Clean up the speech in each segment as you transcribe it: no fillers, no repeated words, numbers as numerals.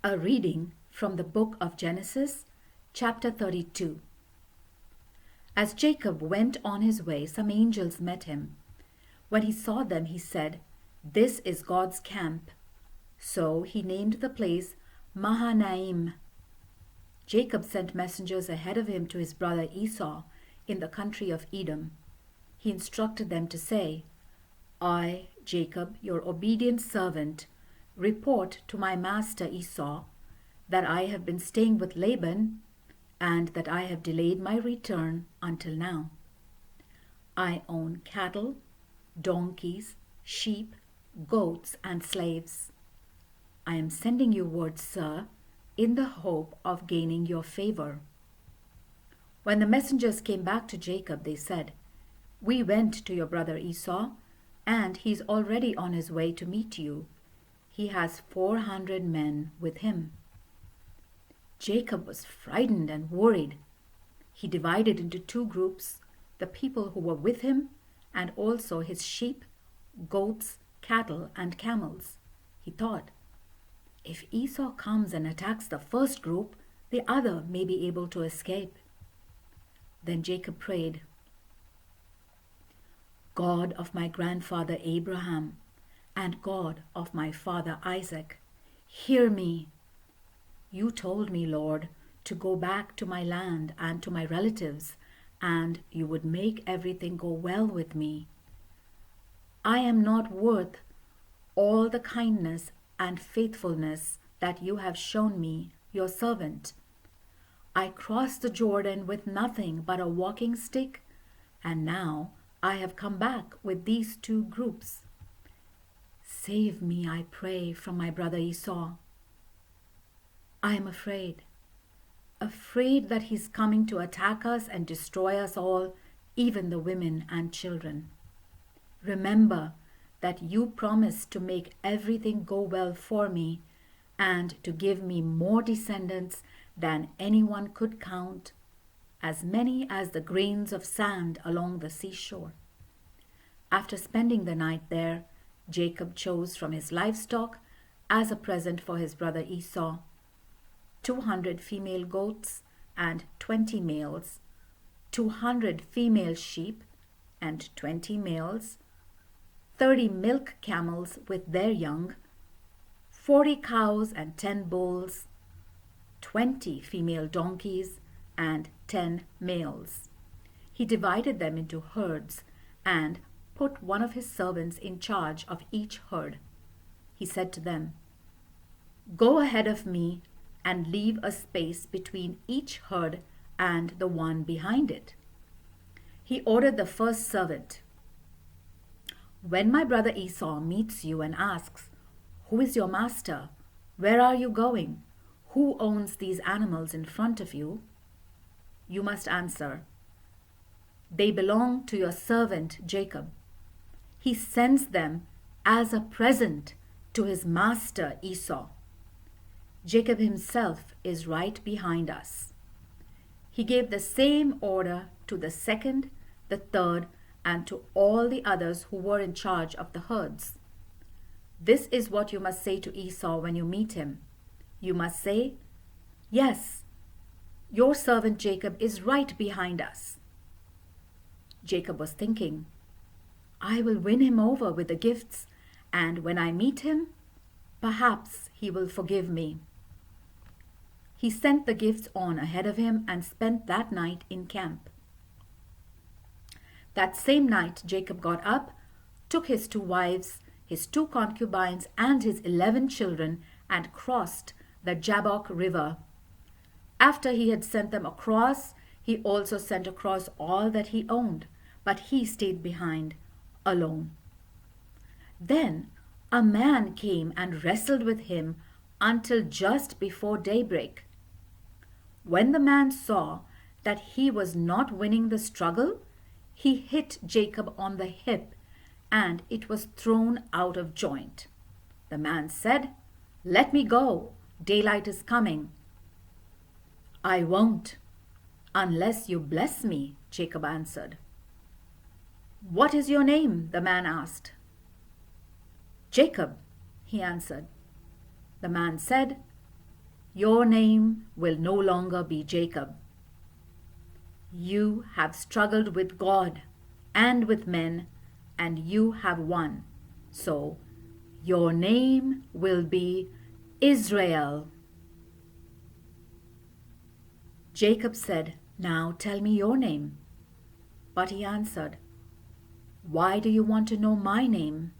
A reading from the book of Genesis, chapter 32. As Jacob went on his way, some angels met him. When he saw them, he said, "This is God's camp." So he named the place Mahanaim. Jacob sent messengers ahead of him to his brother Esau in the country of Edom. He instructed them to say, "I, Jacob, your obedient servant, report to my master Esau that I have been staying with Laban and that I have delayed my return until now. I own cattle, donkeys, sheep, goats, and slaves. I am sending you word, sir, in the hope of gaining your favor." When the messengers came back to Jacob, they said, "We went to your brother Esau, and he's already on his way to meet you. He has 400 men with him." Jacob was frightened and worried. He divided into two groups, the people who were with him and also his sheep, goats, cattle, and camels. He thought, if Esau comes and attacks the first group, the other may be able to escape. Then Jacob prayed, "God of my grandfather Abraham and God of my father Isaac, hear me. You told me, Lord, to go back to my land and to my relatives, and you would make everything go well with me. I am not worth all the kindness and faithfulness that you have shown me, your servant. I crossed the Jordan with nothing but a walking stick, and now I have come back with these two groups. Save me, I pray, from my brother Esau. I am afraid that he's coming to attack us and destroy us all, even the women and children. Remember that you promised to make everything go well for me and to give me more descendants than anyone could count, as many as the grains of sand along the seashore." After spending the night there, Jacob chose from his livestock as a present for his brother Esau 200 female goats and 20 males, 200 female sheep and 20 males, 30 milk camels with their young, 40 cows and 10 bulls, 20 female donkeys and 10 males. He divided them into herds and put one of his servants in charge of each herd. He said to them, "Go ahead of me and leave a space between each herd and the one behind it." He ordered the first servant, "When my brother Esau meets you and asks, 'Who is your master? Where are you going? Who owns these animals in front of you?' you must answer, 'They belong to your servant Jacob. He sends them as a present to his master Esau. Jacob himself is right behind us." He gave the same order to the second, the third, and to all the others who were in charge of the herds. "This is what you must say to Esau when you meet him. You must say, 'Yes, your servant Jacob is right behind us.'" Jacob was thinking, "I will win him over with the gifts, and when I meet him, perhaps he will forgive me." He sent the gifts on ahead of him and spent that night in camp. That same night Jacob got up, took his 2 wives, his 2 concubines, and his 11 children, and crossed the Jabbok River. After he had sent them across, he also sent across all that he owned, but he stayed behind, alone. Then a man came and wrestled with him until just before daybreak. When the man saw that he was not winning the struggle, he hit Jacob on the hip, and it was thrown out of joint. The man said, "Let me go. Daylight is coming." "I won't, unless you bless me," Jacob answered. "What is your name?" the man asked. "Jacob," he answered. The man said, Your name will no longer be Jacob. You have struggled with God and with men, and you have won. So your name will be Israel. Jacob said, Now tell me your name. But he answered, Why do you want to know my name?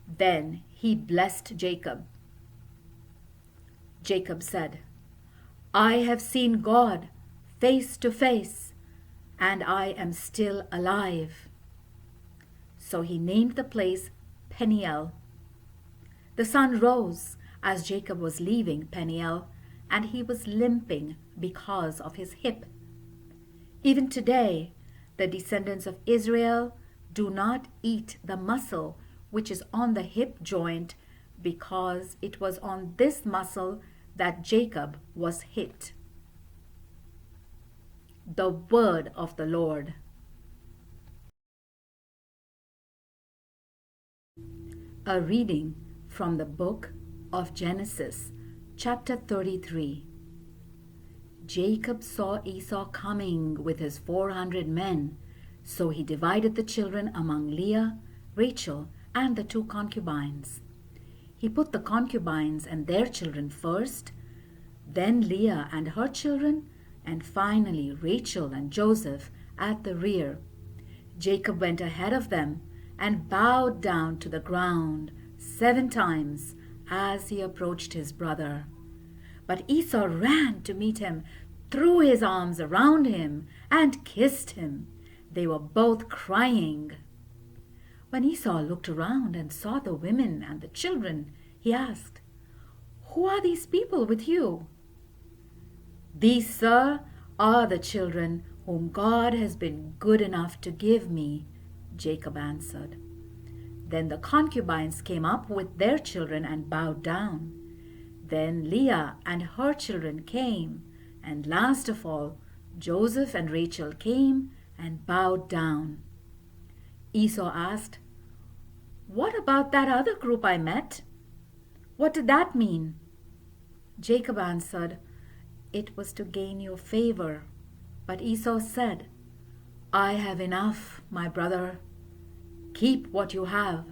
Then he blessed Jacob. Jacob said, I have seen God face to face, and I am still alive. So he named the place Peniel. The sun rose as Jacob was leaving Peniel, and he was limping because of his hip. Even today, the descendants of Israel do not eat the muscle which is on the hip joint, because it was on this muscle that Jacob was hit. The word of the Lord. A reading from the book of Genesis, chapter 33. Jacob saw Esau coming with his 400 men, so he divided the children among Leah, Rachel, and the 2 concubines. He put the concubines and their children first, then Leah and her children, and finally Rachel and Joseph at the rear. Jacob went ahead of them and bowed down to the ground 7 times as he approached his brother. But Esau ran to meet him, threw his arms around him, and kissed him. They were both crying. When Esau looked around and saw the women and the children, he asked, Who are these people with you? These, sir, are the children whom God has been good enough to give me, Jacob answered. Then the concubines came up with their children and bowed down. Then Leah and her children came, and last of all, Joseph and Rachel came and bowed down. Esau asked, What about that other group I met? What did that mean? Jacob answered, It was to gain your favor. But Esau said, I have enough, my brother. Keep what you have.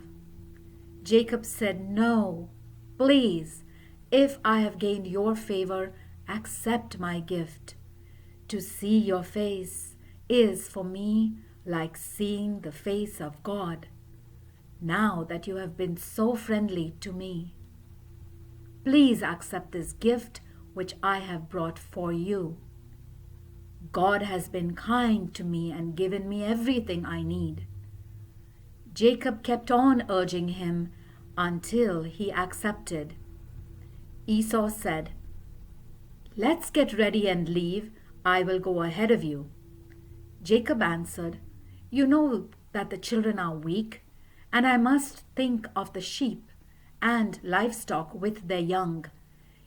Jacob said, No, please, if I have gained your favor, accept my gift. To see your face is for me like seeing the face of God, now that you have been so friendly to me. Please accept this gift which I have brought for you. God has been kind to me and given me everything I need. Jacob kept on urging him until he accepted. Esau said, Let's get ready and leave. I will go ahead of you. Jacob answered, You know that the children are weak, and I must think of the sheep and livestock with their young.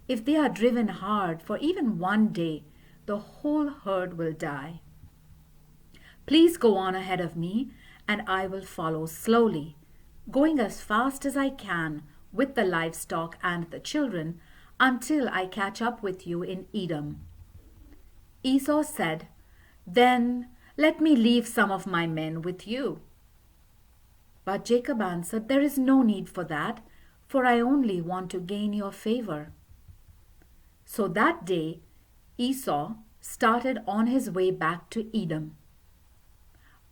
If they are driven hard for even one day, the whole herd will die. Please go on ahead of me, and I will follow slowly, going as fast as I can with the livestock and the children until I catch up with you in Edom. Esau said, Then let me leave some of my men with you. But Jacob answered, There is no need for that, for I only want to gain your favor. So that day Esau started on his way back to Edom.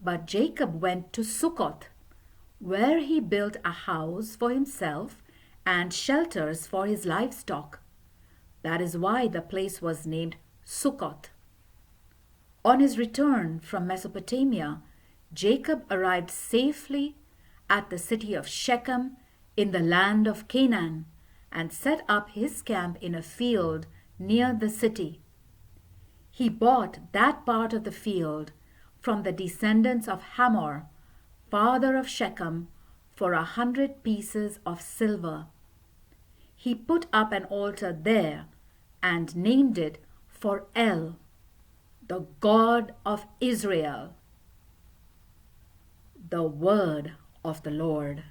But Jacob went to Succoth, where he built a house for himself and shelters for his livestock. That is why the place was named Succoth. On his return from Mesopotamia, Jacob arrived safely at the city of Shechem in the land of Canaan and set up his camp in a field near the city. He bought that part of the field from the descendants of Hamor, father of Shechem, for 100 pieces of silver. He put up an altar there and named it for El, the God of Israel. The word of the Lord.